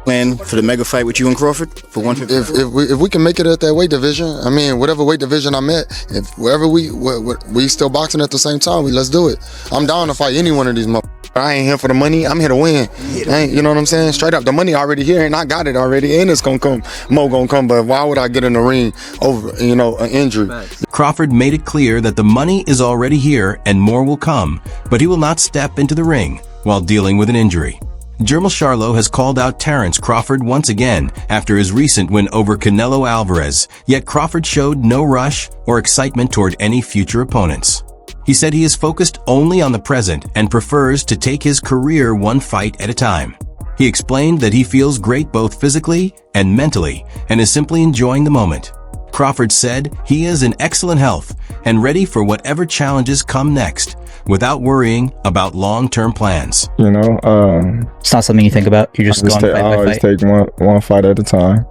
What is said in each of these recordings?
Plan for the mega fight with you and Crawford for 150. If we can make it at that weight division, I mean, whatever weight division I'm at, if wherever we still boxing at the same time, let's do it. I'm down to fight any one of these motherfuckers. I ain't here for the money. I'm here to win. You know what I'm saying? Straight up, the money already here, and I got it already, and it's gonna come. More gonna come. But why would I get in the ring over, an injury? Crawford made it clear that the money is already here and more will come, but he will not step into the ring while dealing with an injury. Jermell Charlo has called out Terence Crawford once again after his recent win over Canelo Alvarez, yet Crawford showed no rush or excitement toward any future opponents. He said he is focused only on the present and prefers to take his career one fight at a time. He explained that he feels great both physically and mentally and is simply enjoying the moment. Crawford said he is in excellent health and ready for whatever challenges come next, without worrying about long-term plans. It's not something you think about. You just go on fight by fight. I always take one fight at a time.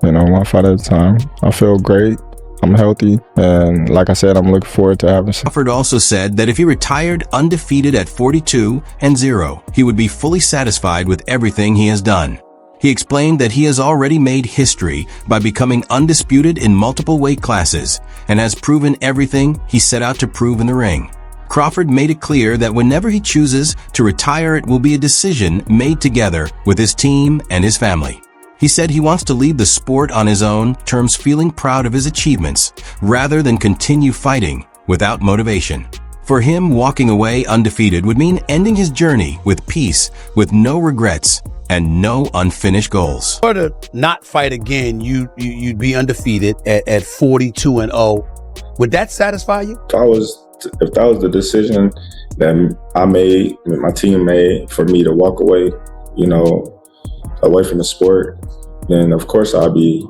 One fight at a time. I feel great. I'm healthy, and like I said, I'm looking forward to having some. Crawford also said that if he retired undefeated at 42-0, he would be fully satisfied with everything he has done. He explained that he has already made history by becoming undisputed in multiple weight classes and has proven everything he set out to prove in the ring. Crawford made it clear that whenever he chooses to retire, it will be a decision made together with his team and his family. He said he wants to leave the sport on his own terms, feeling proud of his achievements rather than continue fighting without motivation. For him, walking away undefeated would mean ending his journey with peace, with no regrets and no unfinished goals. Or to not fight again, you'd be undefeated at 42-0. Would that satisfy you? If that was the decision that I made, my team made, for me to walk away, away from the sport, then of course I'll be,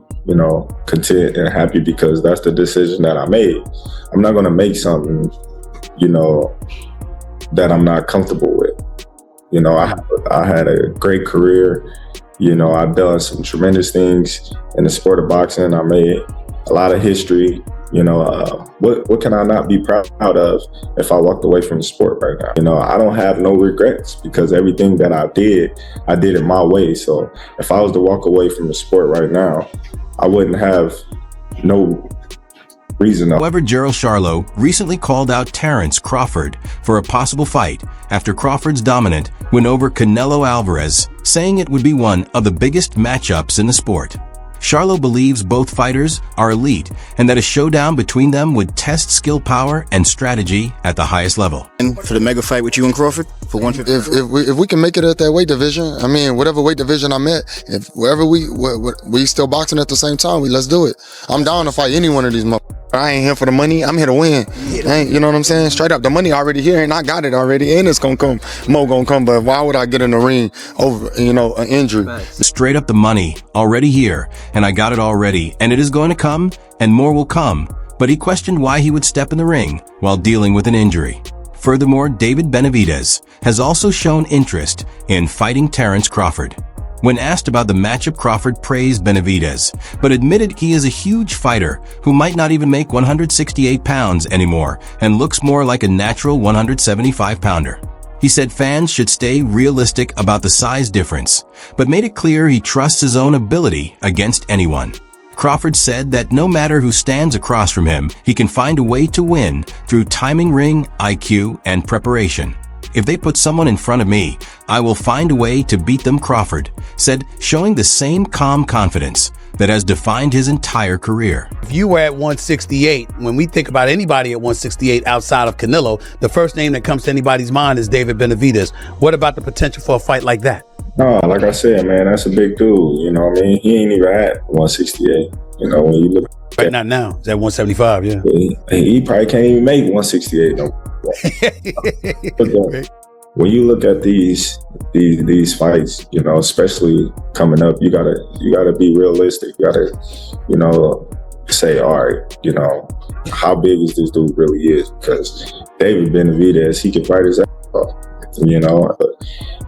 content and happy because that's the decision that I made. I'm not going to make something, that I'm not comfortable with. I had a great career. I've done some tremendous things in the sport of boxing. I made a lot of history. What can I not be proud of if I walked away from the sport right now? I don't have no regrets because everything that I did it my way. So if I was to walk away from the sport right now, I wouldn't have no reason. However, Jermell Charlo recently called out Terence Crawford for a possible fight after Crawford's dominant win over Canelo Alvarez, saying it would be one of the biggest matchups in the sport. Charlo believes both fighters are elite and that a showdown between them would test skill, power, and strategy at the highest level. And for the mega fight with you and Crawford for 150. If we can make it at that weight division, I mean, whatever weight division I'm at, if wherever we still boxing at the same time, let's do it. I'm down to fight any one of these motherfuckers. I ain't here for the money. I'm here to win. You know what I'm saying? Straight up, the money already here, and I got it already, and it's gonna come. More gonna come. But why would I get in the ring over, an injury? Straight up, the money already here, and I got it already, and it is going to come, and more will come. But he questioned why he would step in the ring while dealing with an injury. Furthermore, David Benavidez has also shown interest in fighting Terence Crawford. When asked about the matchup, Crawford praised Benavidez, but admitted he is a huge fighter who might not even make 168 pounds anymore and looks more like a natural 175-pounder. He said fans should stay realistic about the size difference, but made it clear he trusts his own ability against anyone. Crawford said that no matter who stands across from him, he can find a way to win through timing, ring IQ, and preparation. If they put someone in front of me, I will find a way to beat them, Crawford said, showing the same calm confidence that has defined his entire career. If you were at 168, when we think about anybody at 168 outside of Canelo, the first name that comes to anybody's mind is David Benavidez. What about the potential for a fight like that? No, like I said, man, that's a big dude. He ain't even at 168. When you look right now, it's at 175. Yeah, he probably can't even make 168. No. When you look at these fights, especially coming up, you gotta be realistic. You gotta, say, all right, how big is this dude really is? Because David Benavidez, he can fight his ass off.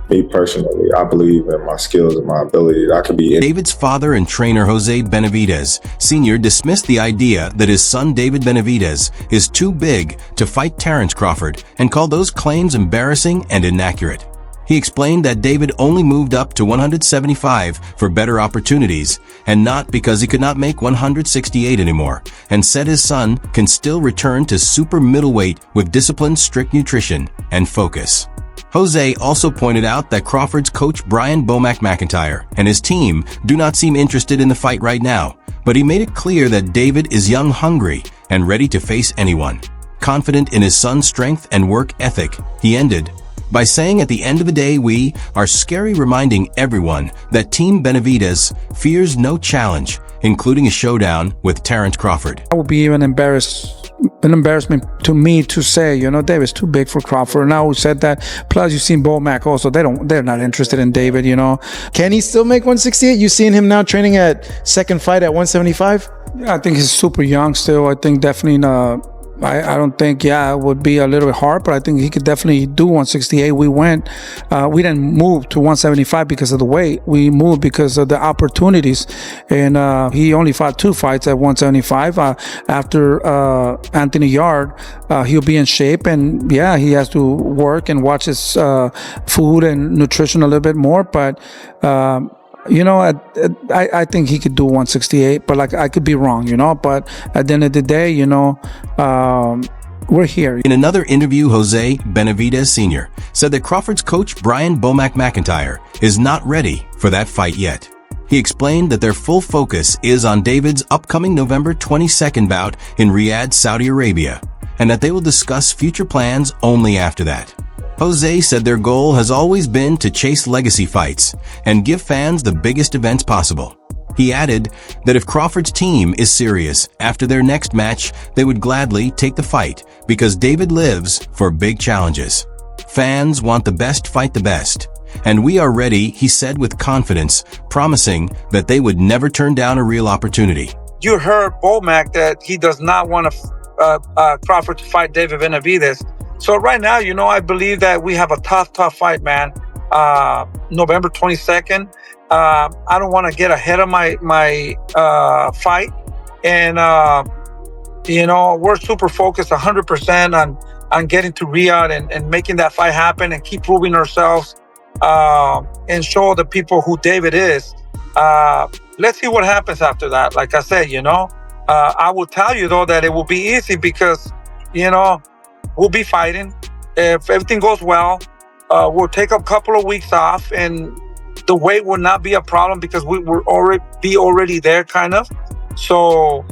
Me personally, I believe in my skills and my ability. I could be. David's father and trainer Jose Benavidez Sr. dismissed the idea that his son David Benavidez is too big to fight Terence Crawford and called those claims embarrassing and inaccurate. He explained that David only moved up to 175 for better opportunities and not because he could not make 168 anymore, and said his son can still return to super middleweight with disciplined, strict nutrition and focus. Jose also pointed out that Crawford's coach Brian Bomac McIntyre and his team do not seem interested in the fight right now, but he made it clear that David is young, hungry, and ready to face anyone. Confident in his son's strength and work ethic, he ended by saying, at the end of the day, we are scary, reminding everyone that Team Benavidez fears no challenge, including a showdown with Terence Crawford. I would be even an embarrassment to me to say, David's too big for Crawford. And I always said that. Plus, you've seen Bomac also. They're not interested in David, Can he still make 168? You seen him now training at second fight at 175? Yeah, I think he's super young still. I think definitely I don't think, it would be a little bit hard, but I think he could definitely do 168. We didn't move to 175 because of the weight. We moved because of the opportunities. And he only fought 2 fights at 175. After Anthony Yard, he'll be in shape. And he has to work and watch his food and nutrition a little bit more. But I think he could do 168, but I could be wrong, but at the end of the day, we're here. In another interview, Jose Benavidez Sr. said that Crawford's coach Brian Bomac McIntyre is not ready for that fight yet. He explained that their full focus is on David's upcoming November 22nd bout in Riyadh, Saudi Arabia, and that they will discuss future plans only after that. Jose said their goal has always been to chase legacy fights and give fans the biggest events possible. He added that if Crawford's team is serious after their next match, they would gladly take the fight because David lives for big challenges. Fans want the best fight the best, and we are ready, he said with confidence, promising that they would never turn down a real opportunity. You heard Bomac that he does not want Crawford to fight David Benavidez. So right now, I believe that we have a tough fight, man. November 22nd. I don't want to get ahead of my fight. And, we're super focused 100% on getting to Riyadh and making that fight happen and keep proving ourselves and show the people who David is. Let's see what happens after that. Like I said, I will tell you, though, that it will be easy because, we'll be fighting. If everything goes well, we'll take a couple of weeks off, and the weight will not be a problem because we will already there, kind of. So,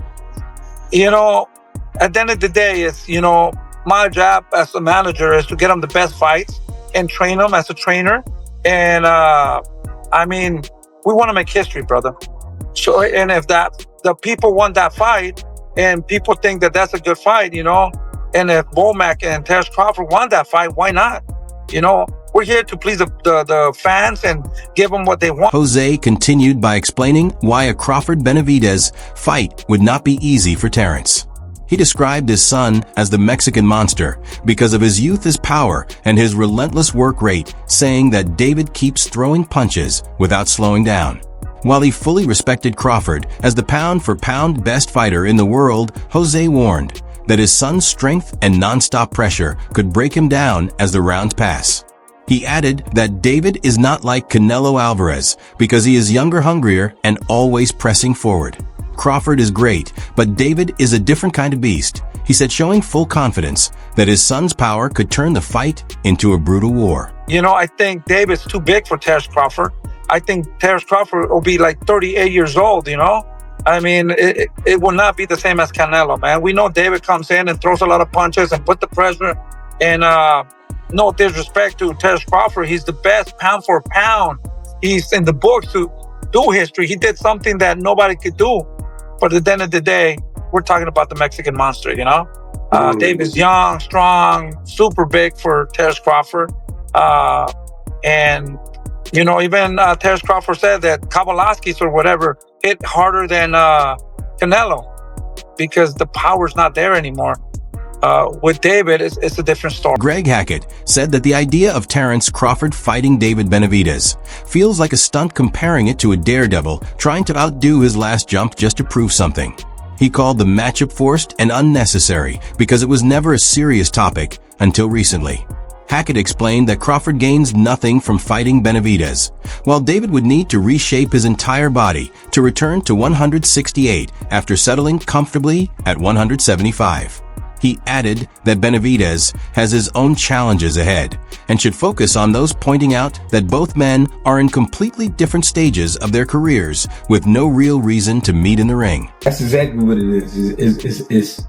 at the end of the day, it's my job as a manager is to get them the best fights and train them as a trainer. And we want to make history, brother. So, and if the people want that fight, and people think that that's a good fight, and if Bomac and Terence Crawford want that fight, why not? We're here to please the fans and give them what they want. Jose continued by explaining why a Crawford-Benavidez fight would not be easy for Terence. He described his son as the Mexican monster because of his youth, his power, and his relentless work rate, saying that David keeps throwing punches without slowing down. While he fully respected Crawford as the pound-for-pound best fighter in the world, Jose warned that his son's strength and non-stop pressure could break him down as the rounds pass. He added that David is not like Canelo Alvarez because he is younger, hungrier, and always pressing forward. Crawford is great, but David is a different kind of beast, he said, showing full confidence that his son's power could turn the fight into a brutal war. I think David's too big for Terence Crawford. I think Terence Crawford will be like 38 years old, it will not be the same as Canelo, man. We know David comes in and throws a lot of punches and put the pressure. And no disrespect to Terence Crawford, he's the best pound for pound. He's in the books to do history. He did something that nobody could do. But at the end of the day, we're talking about the Mexican monster, David's young, strong, super big for Terence Crawford. And even Terence Crawford said that Kavalaskis or whatever hit harder than Canelo because the power's not there anymore. With David, it's a different story. Greg Hackett said that the idea of Terence Crawford fighting David Benavidez feels like a stunt, comparing it to a daredevil trying to outdo his last jump just to prove something. He called the matchup forced and unnecessary because it was never a serious topic until recently. Hackett explained that Crawford gains nothing from fighting Benavidez, while David would need to reshape his entire body to return to 168 after settling comfortably at 175. He added that Benavidez has his own challenges ahead and should focus on those, pointing out that both men are in completely different stages of their careers with no real reason to meet in the ring. That's exactly what it is.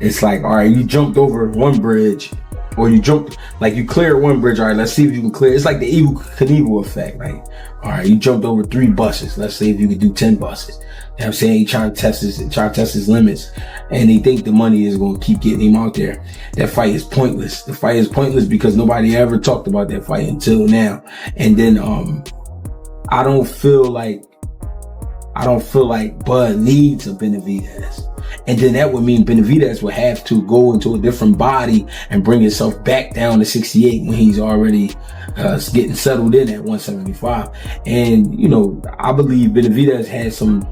It's like, all right, you jumped over one bridge, or you jumped, like you cleared one bridge, all right, let's see if you can clear. It's like the Evel Knievel effect, like, all right, you jumped over 3 buses, let's see if you can do 10 buses. You know what I'm saying? He trying to test his limits, and they think the money is going to keep getting him out there. That fight is pointless. The fight is pointless because nobody ever talked about that fight until now. And then I don't feel like Bud needs a Benavidez. And then that would mean Benavidez would have to go into a different body and bring himself back down to 68 when he's already getting settled in at 175. And, you know, I believe Benavidez has some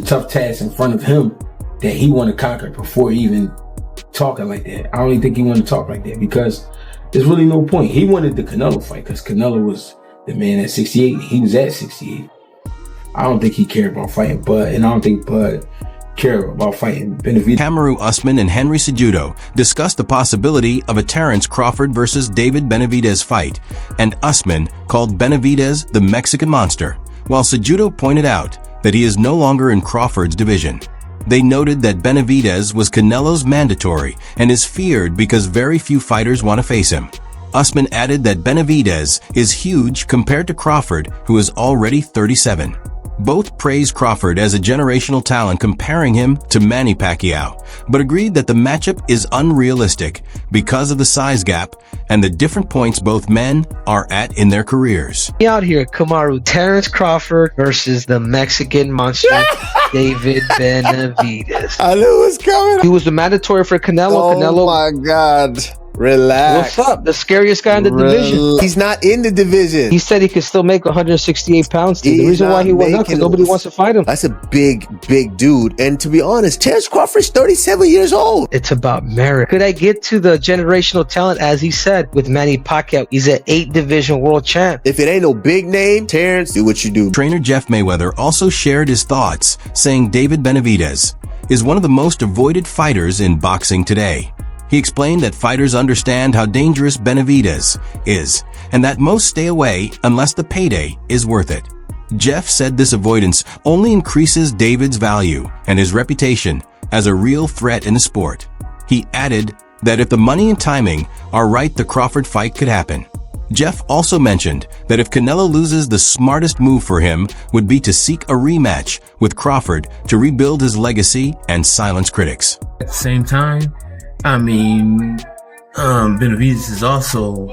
tough tasks in front of him that he want to conquer before even talking like that. I don't even think he want to talk like that because there's really no point. He wanted the Canelo fight because Canelo was the man at 68 and he was at 68. I don't think he cared about fighting Bud, and I don't think Bud cared about fighting Benavidez. Kamaru Usman and Henry Cejudo discussed the possibility of a Terence Crawford versus David Benavidez fight, and Usman called Benavidez the Mexican monster, while Cejudo pointed out that he is no longer in Crawford's division. They noted that Benavidez was Canelo's mandatory and is feared because very few fighters want to face him. Usman added that Benavidez is huge compared to Crawford, who is already 37. Both praised Crawford as a generational talent, comparing him to Manny Pacquiao, but agreed that the matchup is unrealistic because of the size gap and the different points both men are at in their careers. Out here, Kamaru, Terence Crawford versus the Mexican monster, David Benavidez. I knew it was coming. He was the mandatory for Canelo. Oh my God. Relax. What's up? The scariest guy in the division. He's not in the division. He said he could still make 168 pounds. The reason why he went up because nobody wants to fight him. That's a big dude. And to be honest, Terence Crawford's 37 years old. It's about merit. Could I get to the generational talent, as he said, with Manny Pacquiao? He's an 8-division world champ. If it ain't no big name, Terence, do what you do. Trainer Jeff Mayweather also shared his thoughts, saying David Benavidez is one of the most avoided fighters in boxing today. He explained that fighters understand how dangerous Benavidez is, and that most stay away unless the payday is worth it. Jeff said this avoidance only increases David's value and his reputation as a real threat in the sport. He added that if the money and timing are right, the Crawford fight could happen. Jeff also mentioned that if Canelo loses, the smartest move for him would be to seek a rematch with Crawford to rebuild his legacy and silence critics. At the same time, I mean, Benavidez is also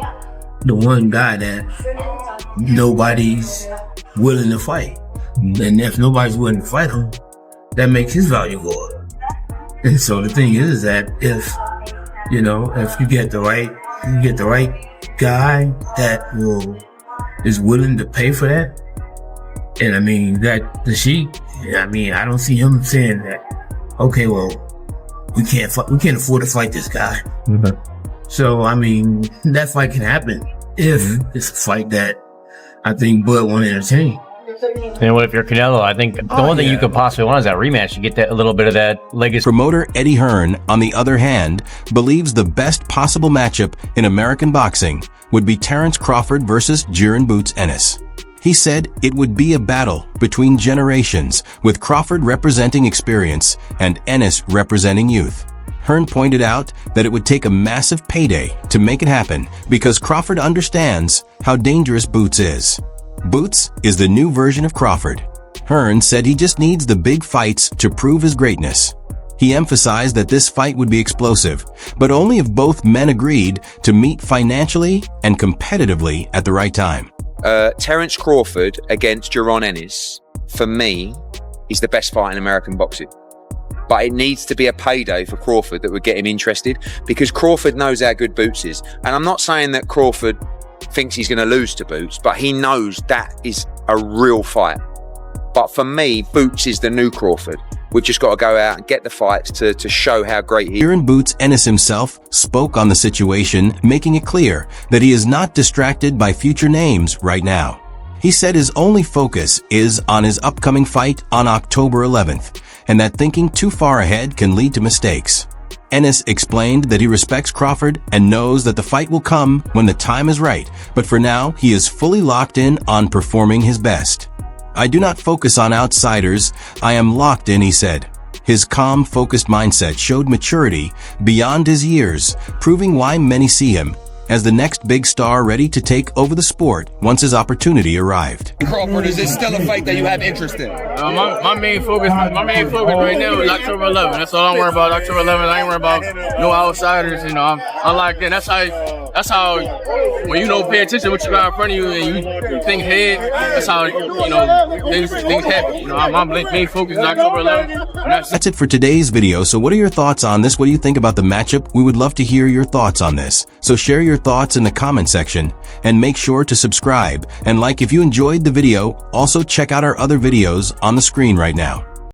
the one guy that nobody's willing to fight. And if nobody's willing to fight him, that makes his value go up. And so the thing is that if you get the right guy that is willing to pay for that, and I mean that the Sheik, I don't see him saying that, okay, well, we can't afford to fight this guy. Mm-hmm. So, I mean, that fight can happen if it's a fight that I think Bud want to entertain. And what if you're Canelo? I think the only thing you could possibly want is that rematch. You get that a little bit of that legacy. Promoter Eddie Hearn, on the other hand, believes the best possible matchup in American boxing would be Terence Crawford versus Jiren Boots Ennis. He said it would be a battle between generations, with Crawford representing experience and Ennis representing youth. Hearn pointed out that it would take a massive payday to make it happen because Crawford understands how dangerous Boots is. Boots is the new version of Crawford. Hearn said he just needs the big fights to prove his greatness. He emphasized that this fight would be explosive, but only if both men agreed to meet financially and competitively at the right time. Terence Crawford against Jaron Ennis, for me, is the best fight in American boxing. But it needs to be a payday for Crawford that would get him interested, because Crawford knows how good Boots is. And I'm not saying that Crawford thinks he's going to lose to Boots, but he knows that is a real fight. But for me, Boots is the new Crawford. We've just got to go out and get the fights to show how great he is. Here in Boots, Ennis himself spoke on the situation, making it clear that he is not distracted by future names right now. He said his only focus is on his upcoming fight on October 11th, and that thinking too far ahead can lead to mistakes. Ennis explained that he respects Crawford and knows that the fight will come when the time is right, but for now, he is fully locked in on performing his best. I do not focus on outsiders, I am locked in, he said. His calm, focused mindset showed maturity beyond his years, proving why many see him as the next big star ready to take over the sport once his opportunity arrived. Crawford, is this still a fight that you have interest in? My main focus right now is October 11th. That's all I'm worried about. October 11th. I ain't worried about no outsiders. You know, I'm locked in. That's how when you don't pay attention to what you got in front of you and you think ahead. That's how things happen. You know, my main focus is October 11th. That's it for today's video. So what are your thoughts on this? What do you think about the matchup? We would love to hear your thoughts on this. So share your thoughts in the comment section and make sure to subscribe and like if you enjoyed the video. Also check out our other videos on the screen right now.